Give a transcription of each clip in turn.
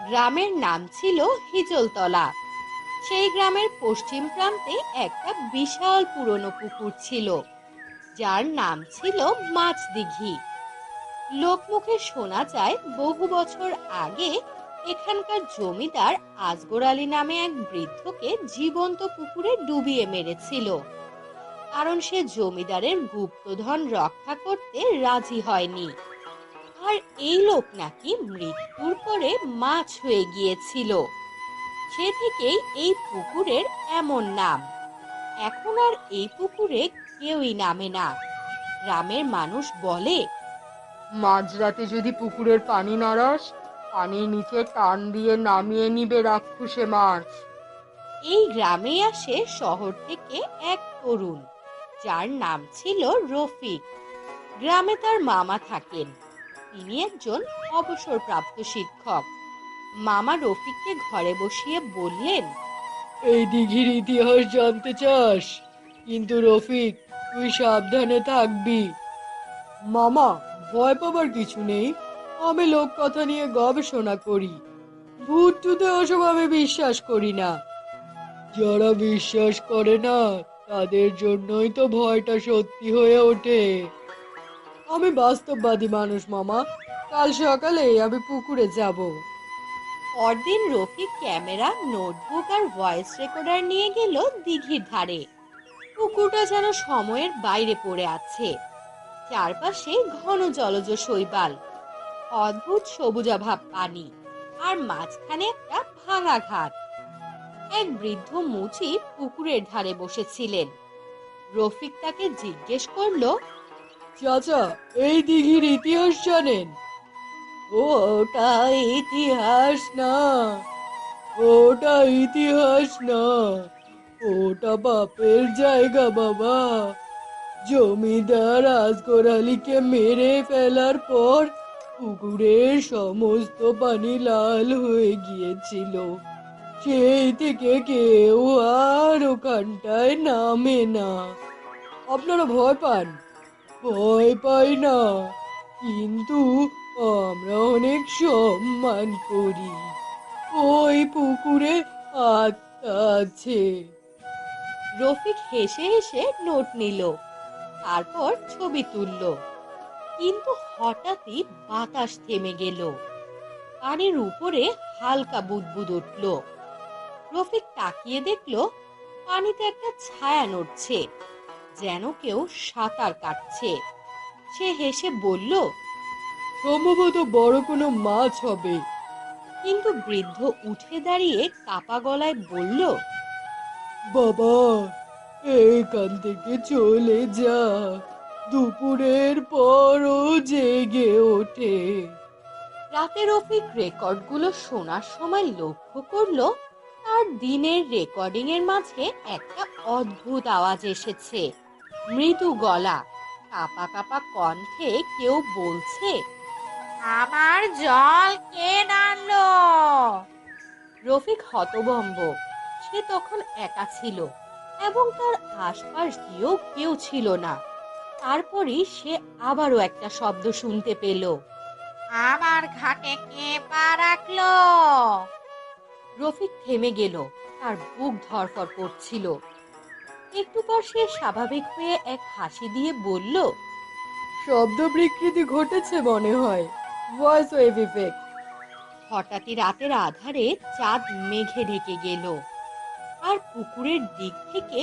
গ্রামের নাম ছিল হিজলতলা। সেই গ্রামের পশ্চিম প্রান্তে একটা বিশাল পুরনো পুকুর ছিল, যার নাম ছিল মাছদিঘি। লোকমুখে শোনা যায় বহু বছর আগে এখানকার জমিদার আজগর আলী নামে এক বৃদ্ধকে জীবন্ত পুকুরে ডুবিয়ে মেরেছিল, কারণ সে জমিদারের গুপ্তধন রক্ষা করতে রাজি হয়নি। আর এই লোক নাকি মৃত্যুর পরে মাছ হয়ে গিয়েছিল। সে থেকেই এই পুকুরের এমন নাম। এখন আর এই পুকুরে কেউই নামে না। গ্রামের মানুষ বলে, মাঝরাতে যদি পুকুরের পানি নাড়াস, পানির নিচে টান দিয়ে নামিয়ে নিবে রাক্ষসে মাছ। এই গ্রামে আসে শহর থেকে এক তরুণ, যার নাম ছিল রফিক। গ্রামে তার মামা থাকেন। তিনি একজন অবসরপ্রাপ্ত শিক্ষক। মামা রফিককে ঘরে বসিয়ে বললেন, এই দিঘির ইতিহাস জানতে চাস? কিন্তু রফিক, তুই সাবধানে থাকবি। মামা, ভয় পাবার কিছু নেই। আমি লোক কথা নিয়ে গবেষণা করি। ভূত টুতে ওসব আমি বিশ্বাস করি না। যারা বিশ্বাস করে না, তাদের জন্যই তো ভয়টা সত্যি হয়ে ওঠে। আমি বাস্তববাদী মানুষ মামা। কাল সকালে আমি পুকুরে যাব। পরদিন রফিক ক্যামেরা, নোটবুক আর ভয়েস রেকর্ডার নিয়ে গেল দিঘির ধারে। পুকুরটা যেন সময়ের বাইরে পড়ে আছে। চারপাশে ঘন জলজ শৈবাল, অদ্ভুত সবুজাভাব পানি, আর মাঝখানে একটা ভাঙা ঘাট। এক বৃদ্ধ মুচি পুকুরের ধারে বসেছিলেন। রফিক তাকে জিজ্ঞেস করলো, চাচা, এই দিঘির ইতিহাস জানেন? ওটা ইতিহাস না, ওটা ইতিহাস না, ওটা বাপের জায়গা বাবা। জমিদার আজগর আলীকে মেরে ফেলার পর পুকুরের সমস্ত পানি লাল হয়ে গিয়েছিল। সেই থেকে কেউ আর ওখানটায় নামে না। আপনারা ভয় পান? ভয় পাই না, কিন্তু আমরা অনেক সম্মান করি। ওই পুকুরে আত্মা আছে। রফিক হেসে হেসে নোট নিল, তারপর ছবি তুলল। কিন্তু হঠাৎই বাতাস থেমে গেল। পানির উপরে হালকা বুদবুদ উঠল। রফিক তাকিয়ে দেখলো পানিতে একটা ছায়া নড়ছে, যেন কেউ সাঁতার কাটছে। সে হেসে বলল, সম্ভবত বড় কোনো মাছ হবে। কিন্তু বৃদ্ধ উঠে দাঁড়িয়ে কাপা গলায় বলল, বাবা, এইখান থেকে চলে যা। দুপুরের পরও জেগে ওঠে। রাতে রফিক রেকর্ডগুলো শোনার সময় লক্ষ্য করলো তার দিনের রেকর্ডিং এর মাঝে একটা অদ্ভুত আওয়াজ এসেছে। মৃদু গলা, কাপা কাপা কণ্ঠে কেউ বলছে, আমার জল কে নাড়লো? রফিক হতভম্ব। সে তখন একা ছিল এবং তার আশপাশ দিয়েও কেউ ছিল না। তারপরই সে আবারও একটা শব্দ শুনতে পেল, আমার ঘাটে কে পা রাখলো? রফিক থেমে গেল। তার বুক ধড়ফড় করছিল। একটু পর সে স্বাভাবিক হয়ে এক হাসি দিয়ে বলল, শব্দ বিকৃতি ঘটেছে মনে হয়। Voice wave effect. হঠাৎই রাতের আধারে চাঁদ মেঘে ঢেকে গেল, আর পুকুরের দিক থেকে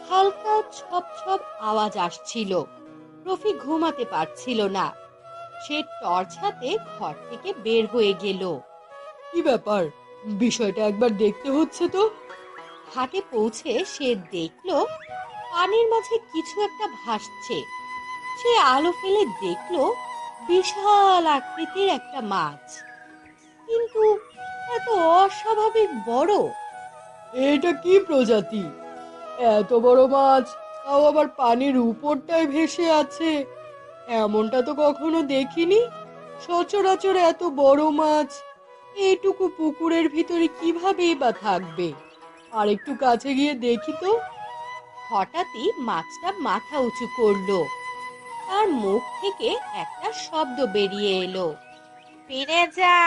হালকা ছপ ছপ আওয়াজ আসছিল। রফিক ঘুমাতে পারছিল না। সে টর্চ হাতে ঘর থেকে বের হয়ে গেল। কি ব্যাপার? বিষয়টা একবার দেখতে হচ্ছে তো। ঘাটে পৌঁছে সে দেখলো পানির মাঝে কিছু একটা ভাসছে। সে আলো ফেলে দেখলো বিশাল আকৃতির একটা মাছ, কিন্তু এত অস্বাভাবিক বড়। এটা কি প্রজাতি? এত বড় মাছ, তাও আবার পানির উপরটায় ভেসে আছে। এমনটা তো কখনো দেখিনি। সচরাচর এত বড় মাছ এইটুকু পুকুরের ভিতরে কিভাবেই বা থাকবে? আর একটু কাছে গিয়ে দেখি তো। হঠাৎই মাছটা মাথা উঁচু করলো। তার মুখ থেকে একটা শব্দ বেরিয়ে এলো, ফিরে যা।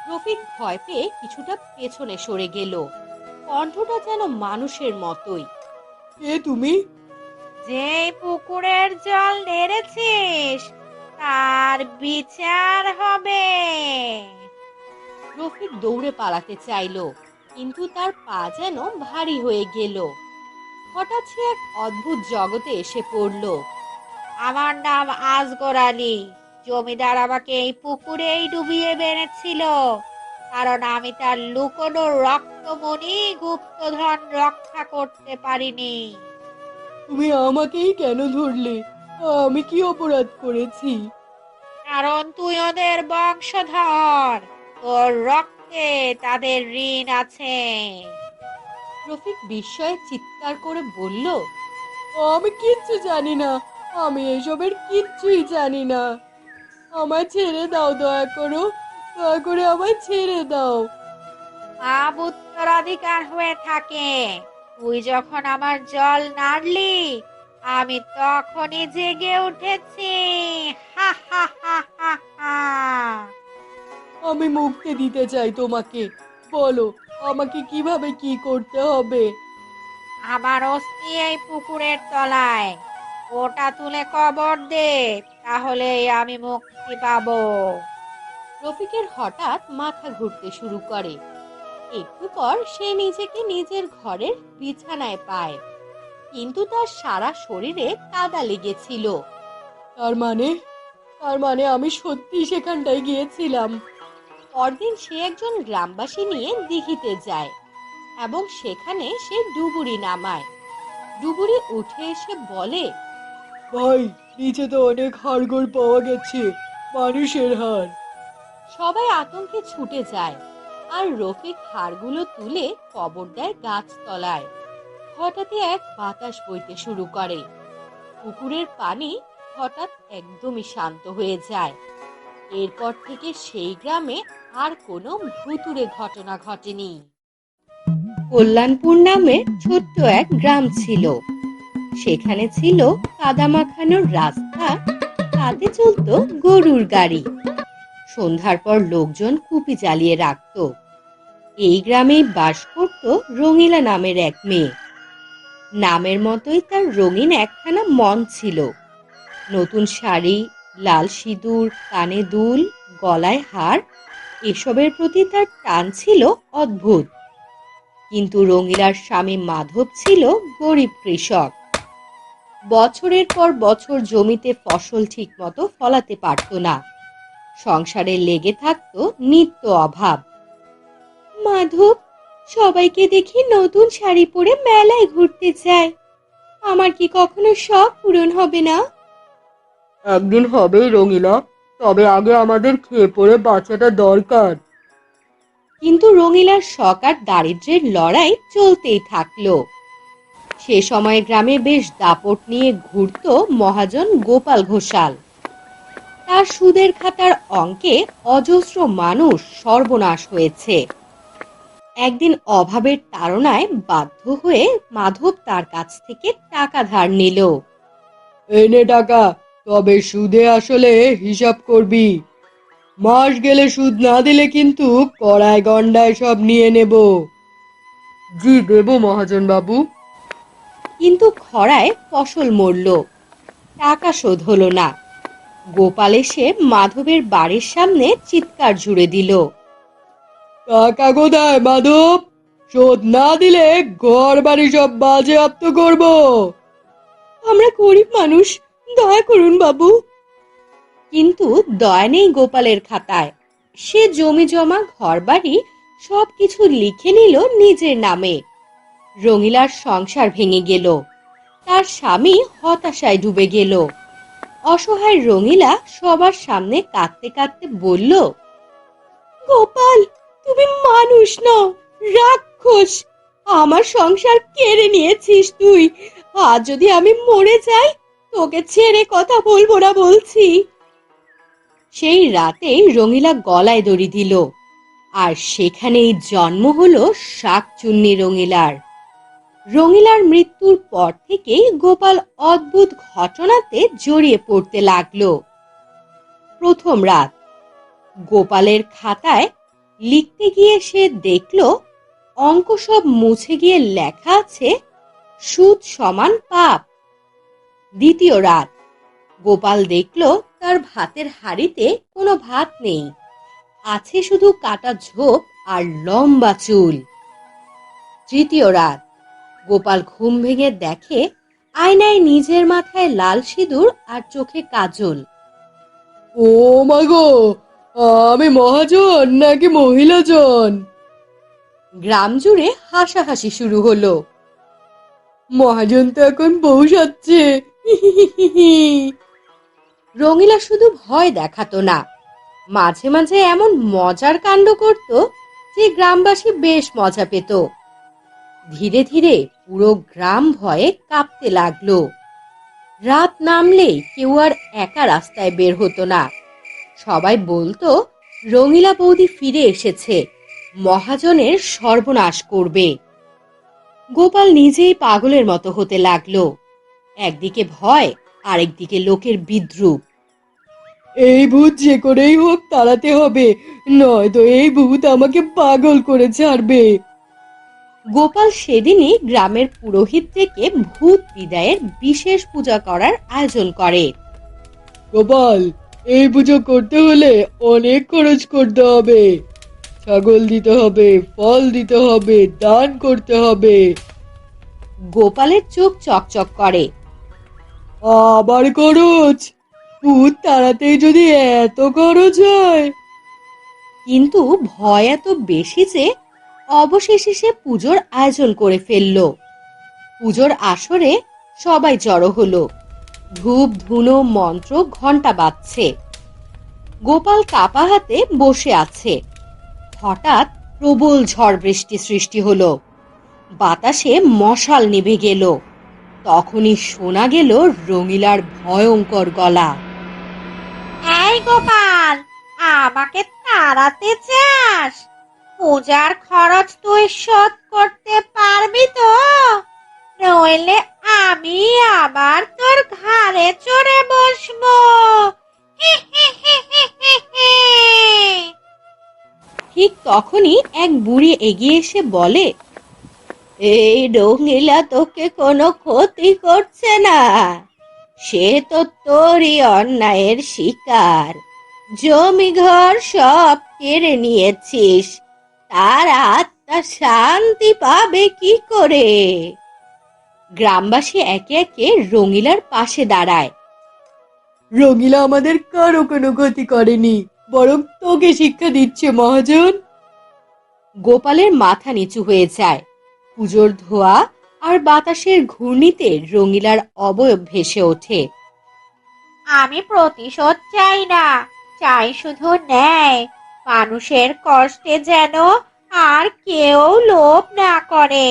রফিক রফিক ভয় পেয়ে কিছুটা পেছনে সরে গেল। কণ্ঠটা যেন মানুষের মতোই। কে তুমি? যে পুকুরের জল নেড়েছিস তার বিচার হবে। রফিক দৌড়ে পালাতে চাইলো, কিন্তু তার পা যেন ভারী হয়ে গেল। হঠাৎ সে এক অদ্ভুত জগতে এসে পড়ল। আমার নাম আজগর আলী। জমিদার আমাকে এই পুকুরেই ডুবিয়ে মেরেছিল, কারণ আমি তার লুকোনো রক্তমণি গুপ্তধন রক্ষা করতে পারিনি। তুমি আমাকেই কেন ধরলে? আমি কি অপরাধ করেছি? কারণ তুই ওদের বংশধর, তোর রক্তে তাদের ঋণ আছে। রফিক বিস্ময়ে চিৎকার করে বলল, আমি কিচ্ছু জানি না। আমি এসবের কিচ্ছুই জানি না। আমায় ছেড়ে দাও, দয়া করো। দয়া করে আমায় ছেড়ে দাও। পাপ উত্তরাধিকার হয়ে থাকে। তুই যখন আমার জল নাড়লি, আমি তখনই জেগে উঠেছি। হা হা হা হা হা। আমি মুক্তি দিতে চাই তোমাকে। বলো, আমাকে কিভাবে কি করতে হবে? আমার অস্থি এই পুকুরের তলায়, ওটা তুলে কবর দে, তাহলেই আমি মুক্তি পাবো। রফিকের হঠাৎ মাথা ঘুরতে শুরু করে। একটু পর সে নিজেকে নিজের ঘরের বিছানায় পায়, কিন্তু তার সারা শরীরে কাদা লেগেছিল। তার মানে তার মানে আমি সত্যি সেখানটায় গিয়েছিলাম। পরদিন সে একজন গ্রামবাসী নিয়ে দিঘিতে যায় এবং সেখানে সে ডুবুরি নামায়। ডুবুরি উঠে এসে বলে, ভাই, নিচে তো অনেক হাড়গোড় পাওয়া গেছে, মানুষের হাড়। সবাই আতঙ্কে ছুটে যায় আর রফিক হাড়গুলো তুলে কবর দেয় গাছতলায়। হঠাৎই এক বাতাস বইতে শুরু করে। পুকুরের পানি হঠাৎ একদমই শান্ত হয়ে যায়। এরপর থেকে সেই গ্রামে আর কোনো ভুতুড়ে ঘটনা ঘটেনি। কল্যাণপুর নামে ছোট্ট এক গ্রাম ছিল। সেখানে ছিল কাদামাখানোর রাস্তা, তাতে চলতো গরুর গাড়ি। সন্ধ্যার পর লোকজন কুপি জ্বালিয়ে রাখত। এই গ্রামেই বাস করত রঙিলা নামের এক মেয়ে। নামের মতোই তার রঙিন একখানা মন ছিল। নতুন শাড়ি, লাল সিঁদুর, কানে দুল, গলায় হার, এসবের প্রতি তার টান ছিল অদ্ভুত। কিন্তু রঙিলার স্বামী মাধব ছিল গরিব কৃষক। বছরের পর বছর জমিতে ফসল ঠিকমতো ফলাতে পারত না। সংসারে লেগে থাকতো নিত্য অভাব। মাধব, সবাইকে দেখি নতুন শাড়ি পরে মেলায় ঘুরতে যায়, আমার কি কখনো শখ পূরণ হবে না? একদিন হবেই রঙিলা, তবে আগে আমাদের খেয়ে পড়ে বাঁচাটা দরকার। কিন্তু রঙিলার শখ আর দারিদ্র্যের লড়াই চলতেই থাকলো। সে সময় গ্রামে বেশ দাপট নিয়ে ঘুরতো মহাজন গোপাল ঘোষাল। তার সুদের খাতার অঙ্কে অজস্র মানুষ সর্বনাশ হয়েছে। একদিন অভাবের তাড়নায় বাধ্য হয়ে মাধব তার কাছ থেকে টাকা ধার নিল। এনে টাকা, তবে সুদে আসলে হিসাব করবি। মাস গেলে সুদ না দিলে কিন্তু কড়ায় গন্ডায় সব নিয়ে নেব। জি দেব মহাজন বাবু। কিন্তু খরায় ফসল মরল, টাকা শোধ হলো না। গোপাল এসে মাধবের বাড়ির সামনে চিৎকার জুড়ে দিল, টাকা কোথায় মাধব? শোধ না দিলে ঘর বাড়ি সব বাজেয়াপ্ত করব। আমরা গরিব মানুষ, দয়া করুন বাবু। কিন্তু দয়া নেই গোপালের খাতায়। সে জমি জমা ঘরবাড়ি সবকিছু লিখে নিল নিজের নামে। রঙিলার সংসার ভেঙে গেল। তার স্বামী হতাশায় ডুবে গেল। অসহায় রঙিলা সবার সামনে কাঁদতে কাঁদতে বলল, গোপাল, তুমি মানুষ নও, রাক্ষস। আমার সংসার কেড়ে নিয়েছিস তুই। আজ যদি আমি মরে যাই, তোকে ছেড়ে কথা বলবো না বলছি। সেই রাতেই রঙিলা গলায় দড়ি দিল, আর সেখানেই জন্ম হলো শাকচুন্নি রঙিলার। রঙিলার মৃত্যুর পর থেকেই গোপাল অদ্ভুত ঘটনাতে জড়িয়ে পড়তে লাগলো। প্রথম রাত, গোপালের খাতায় লিখতে গিয়ে সে দেখল অঙ্ক সব মুছে গিয়ে লেখা আছে সুদ সমান পাপ। দ্বিতীয় রাত, গোপাল দেখল তার ভাতের হাঁড়িতে কোনো ভাত নেই, আছে শুধু কাটা ঝোপ আর লম্বা চুল। তৃতীয় রাত, গোপাল ঘুম ভেঙে দেখে আয়নায় নিজের মাথায় লাল সিঁদুর আর চোখে কাজল। ও মা গো, আমি মহাজন নাকি মহিলাজন? গ্রাম জুড়ে হাসাহাসি শুরু হলো। মহাজন তো এখন বউ সাজছে। রঙিলা শুধু ভয় দেখাতো না, মাঝে মাঝে এমন মজার কাণ্ড করত যে গ্রামবাসী বেশ মজা পেত। ধীরে ধীরে পুরো গ্রাম ভয়ে কাঁপতে লাগলো। রাত নামলেই কেউ আর একা রাস্তায় বের হতো না। সবাই বলতো রঙিলা বৌদি ফিরে এসেছে, মহাজনের সর্বনাশ করবে। গোপাল নিজেই পাগলের মতো হতে লাগলো। একদিকে ভয়, আরেকদিকে লোকের বিদ্রূপ। এই ভূত যে করেই হোক তাড়াতে হবে, নয়তো এই ভূত আমাকে পাগল করে ছাড়বে। গোপাল সেদিনই গ্রামের পুরোহিত থেকে ভূত বিদায়ের বিশেষ পূজা করার আয়োজন করে। গোপাল, এই পুজো করতে হলে অনেক খরচ করতে হবে। ছাগল দিতে হবে, ফল দিতে হবে, দান করতে হবে। গোপালের চোখ চকচক করে। আবার খরচ? ভূত তাড়াতেই যদি এত খরচ হয়? কিন্তু ভয় এত বেশি যে অবশেষে সে পুজোর আয়োজন করে ফেলল। পুজোর আসরে সবাই জড়ো হলো। ধূপ ধুনো মন্ত্র ঘন্টা বাজছে। গোপাল কাপা হাতে বসে আছে। হঠাৎ প্রবল ঝড় বৃষ্টি সৃষ্টি হলো। বাতাসে মশাল নিভে গেল। তখনই শোনা গেল রঙিলার ভয়ঙ্কর গলা। এই গোপাল, আমাকে তাড়াতে চাস? পূজার খরচ তুই শোধ করতে পারবি তো? নইলে আমি আবার তোর ঘাড়ে চড়ে বসবো। হি হি হি হি হি হি। ঠিক তখনই এক বুড়ি এগিয়ে এসে বলে, এই রঙিলা তোকে কোনো ক্ষতি করছে না, সে তো তোরই অন্যায়ের শিকার। জমি ঘর সব কেড়ে নিয়েছিস, তার আত্মা শান্তি পাবে কি করে? গ্রামবাসী একে একে রঙিলার পাশে দাঁড়ায়। রঙিলা আমাদের কারো কোনো ক্ষতি করেনি, বরং তোকে শিক্ষা দিচ্ছে মহাজন। গোপালের মাথা নিচু হয়ে যায়। পুজোর ধোয়া আর বাতাসের ঘূর্ণিতে রঙিলার অবয়ব ভেসে ওঠে। আমি প্রতিশোধ চাই না, চাই শুধু ন্যায়। মানুষের কষ্টে যেন আর কেউ লোভ না করে।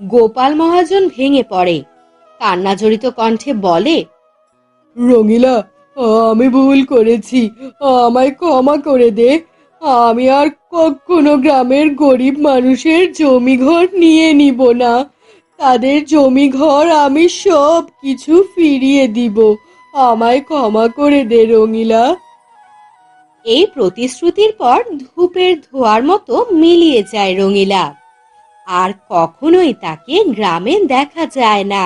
গোপাল মহাজন ভেঙে পড়ে, কান্নাজড়িত কণ্ঠে বলে, রঙিলা, আমি ভুল করেছি, আমায় ক্ষমা করে দে। আমি আর কখনো গ্রামের গরিব মানুষের জমি ঘর নিয়ে নিব না। তাদের জমি ঘর আমি সব কিছু ফিরিয়ে দিব। আমায় ক্ষমা করে দে রঙিলা। এই প্রতিশ্রুতির পর ধূপের ধোঁয়ার মতো মিলিয়ে যায় রঙিলা। আর কখনোই তাকে গ্রামে দেখা যায় না।